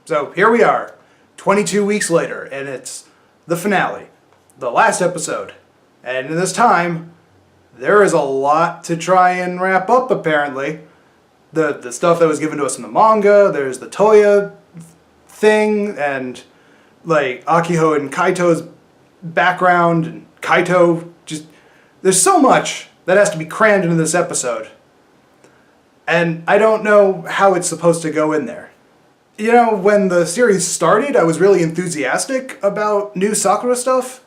So here we are, 22 weeks later, and it's the finale, the last episode. And in this time, there is a lot to try and wrap up, apparently. The stuff that was given to us in the manga, there's the Toya thing, and like Akiho and Kaito's background, and Kaito, just, there's so much that has to be crammed into this episode. And I don't know how it's supposed to go in there. You know, when the series started, I was really enthusiastic about new Sakura stuff,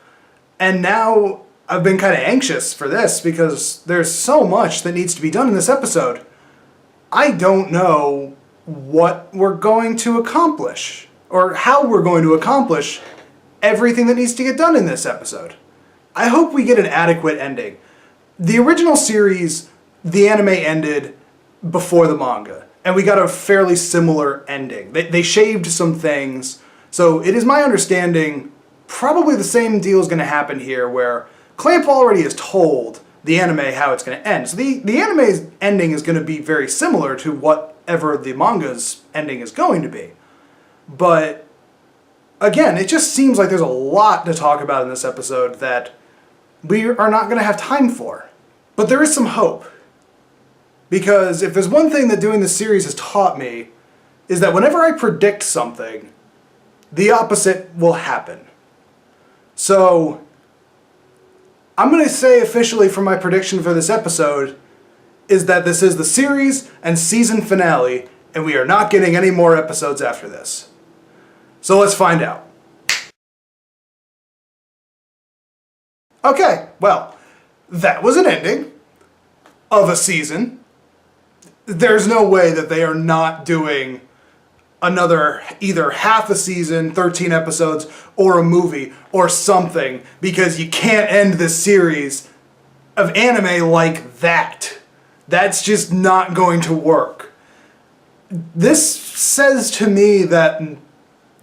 and now I've been kind of anxious for this because there's so much that needs to be done in this episode. I don't know what we're going to accomplish, or how we're going to accomplish everything that needs to get done in this episode. I hope we get an adequate ending. The original series, the anime ended before the manga, and we got a fairly similar ending. They shaved some things, so it is my understanding probably the same deal is going to happen here, where Clamp already has told the anime how it's going to end. So the anime's ending is going to be very similar to whatever the manga's ending is going to be. But again, it just seems like there's a lot to talk about in this episode that we are not going to have time for. But there is some hope. Because if there's one thing that doing this series has taught me, is that whenever I predict something, the opposite will happen. So I'm going to say officially for my prediction for this episode is that this is the series and season finale, and we are not getting any more episodes after this. So let's find out. Okay, well, that was an ending of a season. There's no way that they are not doing another either half a season, 13 episodes, or a movie, or something, because you can't end this series of anime like that. That's just not going to work. This says to me that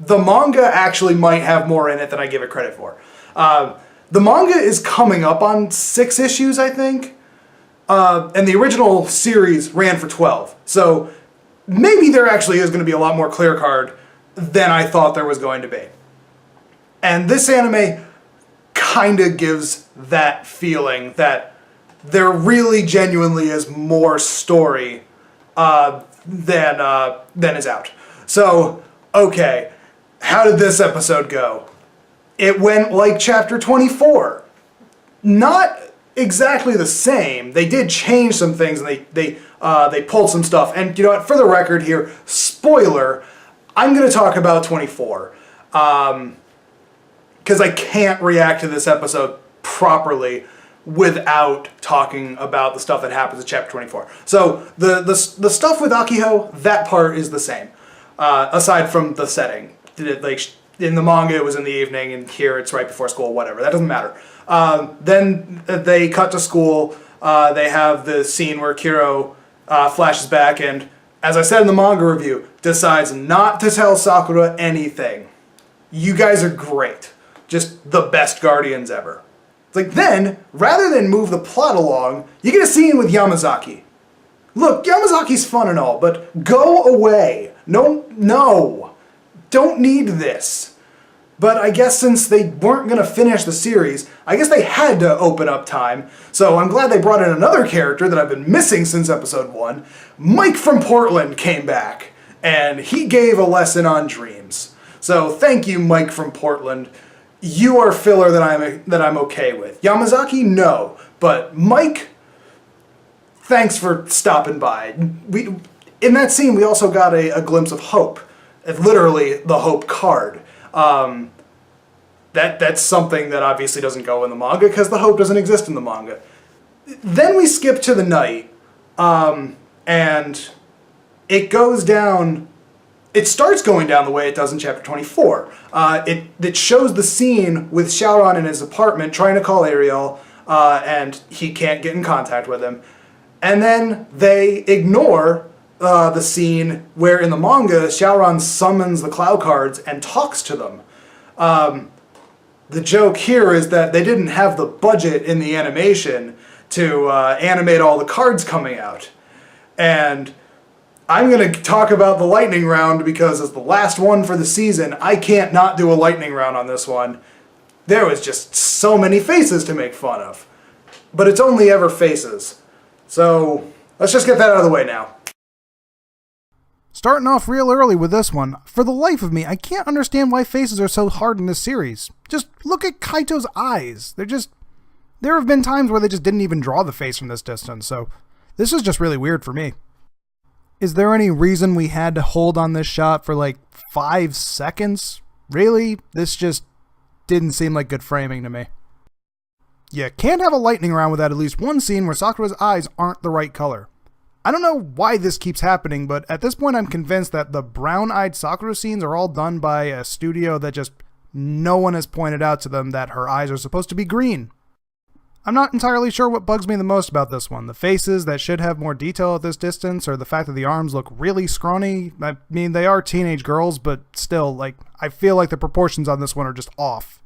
the manga actually might have more in it than I give it credit for. The manga is coming up on 6 issues, I think, and the original series ran for 12. So maybe there actually is going to be a lot more clear card than I thought there was going to be. And this anime kind of gives that feeling that there really genuinely is more story than is out. So, okay, how did this episode go? It went like chapter 24. Not exactly the same. They did change some things, and they pulled some stuff. And you know what, for the record here, spoiler, I'm going to talk about 24. Because I can't react to this episode properly without talking about the stuff that happens in chapter 24. So the stuff with Akiho, that part is the same. Aside from the setting. Like in the manga it was in the evening, and here it's right before school, whatever. That doesn't matter. Then they cut to school. They have the scene where Kiro flashes back and, as I said in the manga review, decides not to tell Sakura anything. You guys are great. Just the best guardians ever. It's like then, rather than move the plot along, you get a scene with Yamazaki. Look, Yamazaki's fun and all, but go away. No. Don't need this. But I guess since they weren't going to finish the series, I guess they had to open up time. So I'm glad they brought in another character that I've been missing since episode 1. Mike from Portland came back, and he gave a lesson on dreams. So thank you, Mike from Portland. You are filler that I'm okay with. Yamazaki, no. But Mike, thanks for stopping by. In that scene, we also got a glimpse of hope. Literally, the hope card. That's something that obviously doesn't go in the manga, because the hope doesn't exist in the manga. Then we skip to the night, and it goes down. It starts going down the way it does in chapter 24. It shows the scene with Xiaoran in his apartment trying to call Ariel, and he can't get in contact with him. And then they ignore the scene where in the manga Xiaoran summons the Cloud Cards and talks to them. The joke here is that they didn't have the budget in the animation to animate all the cards coming out. And I'm going to talk about the lightning round because as the last one for the season, I can't not do a lightning round on this one. There was just so many faces to make fun of. But it's only ever faces. So let's just get that out of the way now. Starting off real early with this one, for the life of me, I can't understand why faces are so hard in this series. Just look at Kaito's eyes. There have been times where they just didn't even draw the face from this distance, so this is just really weird for me. Is there any reason we had to hold on this shot for like 5 seconds? Really? This just didn't seem like good framing to me. You can't have a lightning round without at least one scene where Sakura's eyes aren't the right color. I don't know why this keeps happening, but at this point I'm convinced that the brown-eyed Sakura scenes are all done by a studio that just no one has pointed out to them that her eyes are supposed to be green. I'm not entirely sure what bugs me the most about this one. The faces that should have more detail at this distance, or the fact that the arms look really scrawny. I mean, they are teenage girls, but still, I feel like the proportions on this one are just off.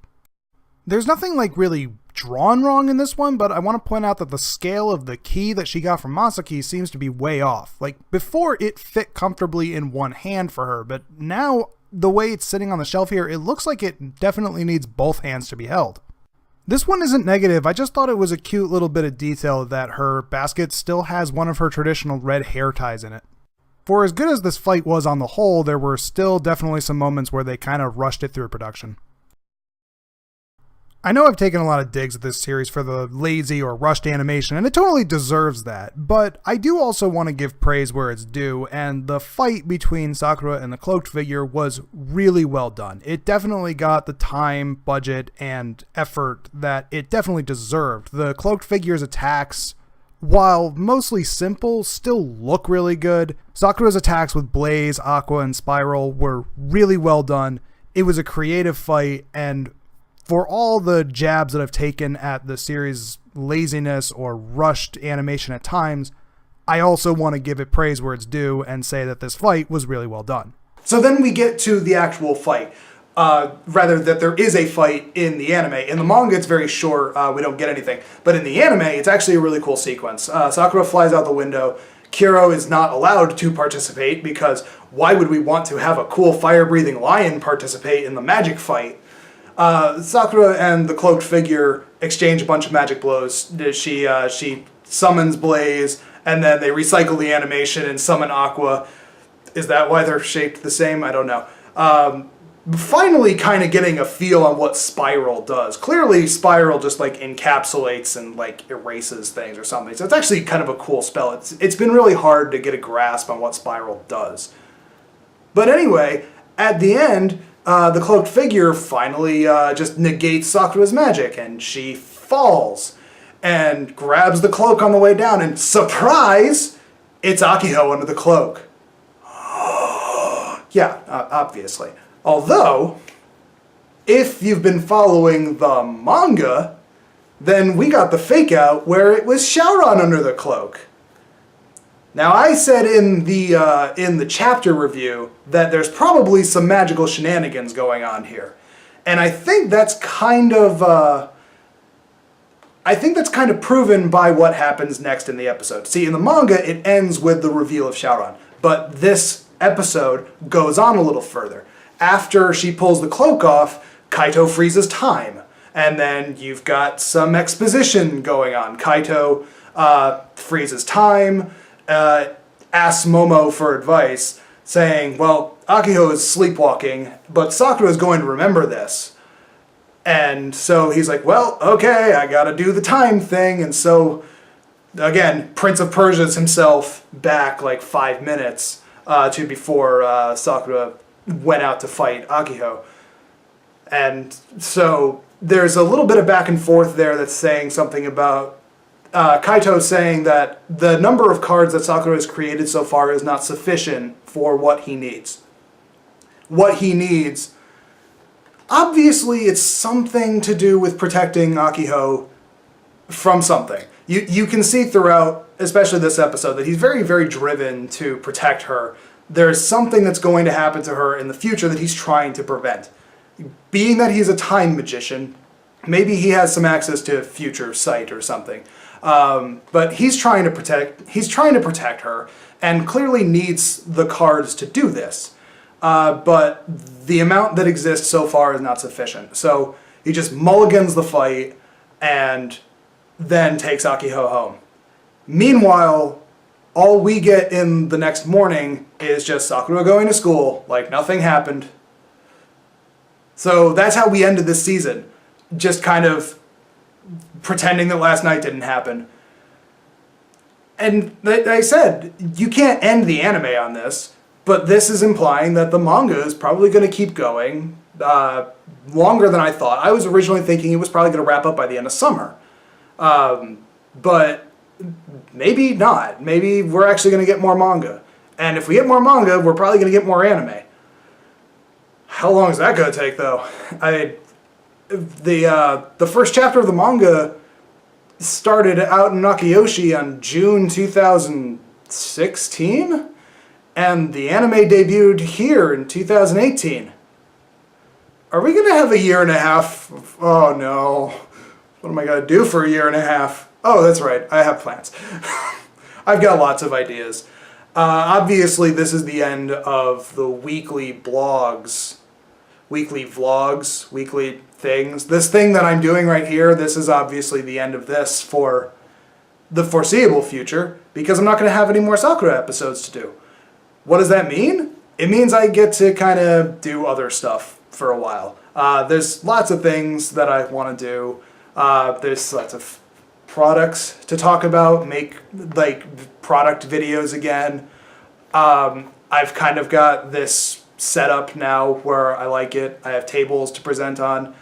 There's nothing, really drawn wrong in this one, but I want to point out that the scale of the key that she got from Masaki seems to be way off. Before, it fit comfortably in one hand for her, but now, the way it's sitting on the shelf here, it looks like it definitely needs both hands to be held. This one isn't negative, I just thought it was a cute little bit of detail that her basket still has one of her traditional red hair ties in it. For as good as this fight was on the whole, there were still definitely some moments where they kind of rushed it through production. I know I've taken a lot of digs at this series for the lazy or rushed animation, and it totally deserves that, but I do also want to give praise where it's due, and the fight between Sakura and the cloaked figure was really well done. It definitely got the time, budget, and effort that it definitely deserved. The cloaked figure's attacks, while mostly simple, still look really good. Sakura's attacks with Blaze, Aqua, and Spiral were really well done. It was a creative fight, and for all the jabs that I've taken at the series' laziness or rushed animation at times, I also want to give it praise where it's due and say that this fight was really well done. So then we get to the actual fight. Rather, that there is a fight in the anime. In the manga, it's very short, we don't get anything. But in the anime, it's actually a really cool sequence. Sakura flies out the window. Kiro is not allowed to participate because why would we want to have a cool fire-breathing lion participate in the magic fight? Sakura and the cloaked figure exchange a bunch of magic blows. She summons Blaze, and then they recycle the animation and summon Aqua. Is that why they're shaped the same? I don't know. Finally kind of getting a feel on what Spiral does. Clearly Spiral just encapsulates and erases things or something. So it's actually kind of a cool spell. It's been really hard to get a grasp on what Spiral does. But anyway, at the end, the cloaked figure finally just negates Sakura's magic, and she falls and grabs the cloak on the way down, and surprise, it's Akiho under the cloak. Yeah, obviously. Although, if you've been following the manga, then we got the fake out where it was Shaoran under the cloak. Now, I said in the chapter review that there's probably some magical shenanigans going on here, and I think that's kind of proven by what happens next in the episode. See, in the manga, it ends with the reveal of Shaoran, but this episode goes on a little further. After she pulls the cloak off, Kaito freezes time, and then you've got some exposition going on. Kaito freezes time. Asks Momo for advice, saying, well, Akiho is sleepwalking, but Sakura is going to remember this. And so he's like, well, okay, I gotta do the time thing. And so, again, Prince of Persia's himself back 5 minutes to before Sakura went out to fight Akiho. And so there's a little bit of back and forth there that's saying something about Kaito saying that the number of cards that Sakura has created so far is not sufficient for what he needs. What he needs, obviously it's something to do with protecting Akiho from something. You can see throughout, especially this episode, that he's very, very driven to protect her. There's something that's going to happen to her in the future that he's trying to prevent. Being that he's a time magician, maybe he has some access to future sight or something. But he's trying to protect her, and clearly needs the cards to do this. But the amount that exists so far is not sufficient. So he just mulligans the fight and then takes Akiho home. Meanwhile, all we get in the next morning is just Sakura going to school like nothing happened. So that's how we ended this season. Just kind of pretending that last night didn't happen. And like I said, you can't end the anime on this, but this is implying that the manga is probably going to keep going longer than I thought. I was originally thinking it was probably going to wrap up by the end of summer. But maybe not. Maybe we're actually going to get more manga. And if we get more manga, we're probably going to get more anime. How long is that going to take, though? The first chapter of the manga started out in Nakayoshi on June 2016, and the anime debuted here in 2018. Are we going to have a year and a half? Oh no. What am I going to do for a year and a half? Oh, that's right. I have plans. I've got lots of ideas. Obviously, this is the end of the weekly blogs, weekly vlogs, weekly things. This thing that I'm doing right here, this is obviously the end of this for the foreseeable future, because I'm not going to have any more Sakura episodes to do. What does that mean? It means I get to kind of do other stuff for a while. There's lots of things that I want to do. There's lots of products to talk about, make like product videos again. I've kind of got this set up now where I like it. I have tables to present on.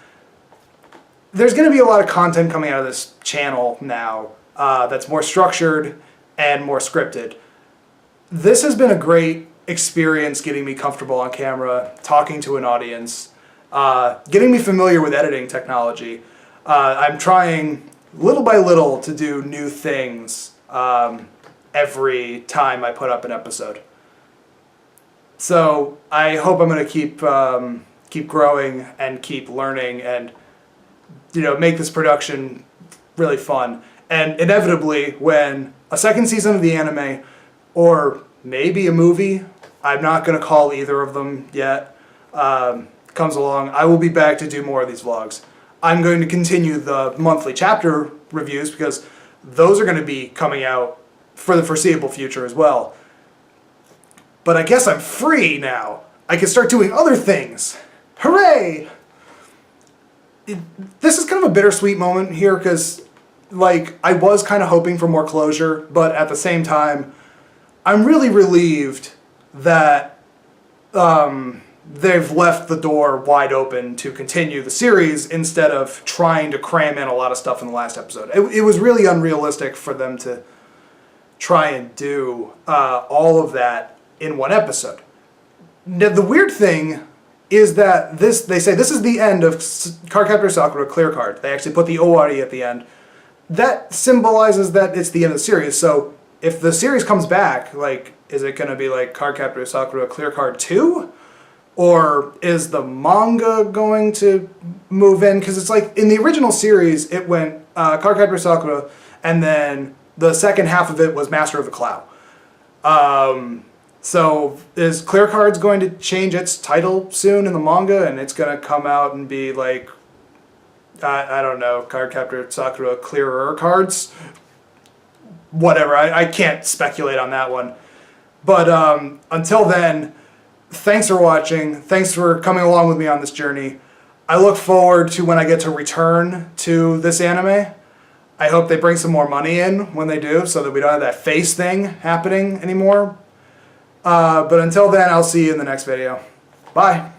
There's going to be a lot of content coming out of this channel now that's more structured and more scripted. This has been a great experience getting me comfortable on camera, talking to an audience, getting me familiar with editing technology. I'm trying little by little to do new things every time I put up an episode. So I hope I'm going to keep growing and keep learning and make this production really fun. And inevitably, when a second season of the anime, or maybe a movie, I'm not going to call either of them yet, comes along, I will be back to do more of these vlogs. I'm going to continue the monthly chapter reviews because those are going to be coming out for the foreseeable future as well. But I guess I'm free now. I can start doing other things. Hooray! This is kind of a bittersweet moment here because, I was kind of hoping for more closure, but at the same time, I'm really relieved that they've left the door wide open to continue the series instead of trying to cram in a lot of stuff in the last episode. It was really unrealistic for them to try and do all of that in one episode. Now, the weird thing is that they say this is the end of Cardcaptor Sakura Clear Card. They actually put the Owari at the end. That symbolizes that it's the end of the series. So if the series comes back, is it going to be like Cardcaptor Sakura Clear Card 2? Or is the manga going to move in? Because it's like, in the original series, it went Cardcaptor Sakura, and then the second half of it was Master of the Cloud. So is Clear Cards going to change its title soon in the manga, and it's going to come out and be like, I don't know, Cardcaptor Sakura Clearer Cards? Whatever, I can't speculate on that one. But until then, thanks for watching. Thanks for coming along with me on this journey. I look forward to when I get to return to this anime. I hope they bring some more money in when they do so that we don't have that face thing happening anymore. But until then, I'll see you in the next video. Bye.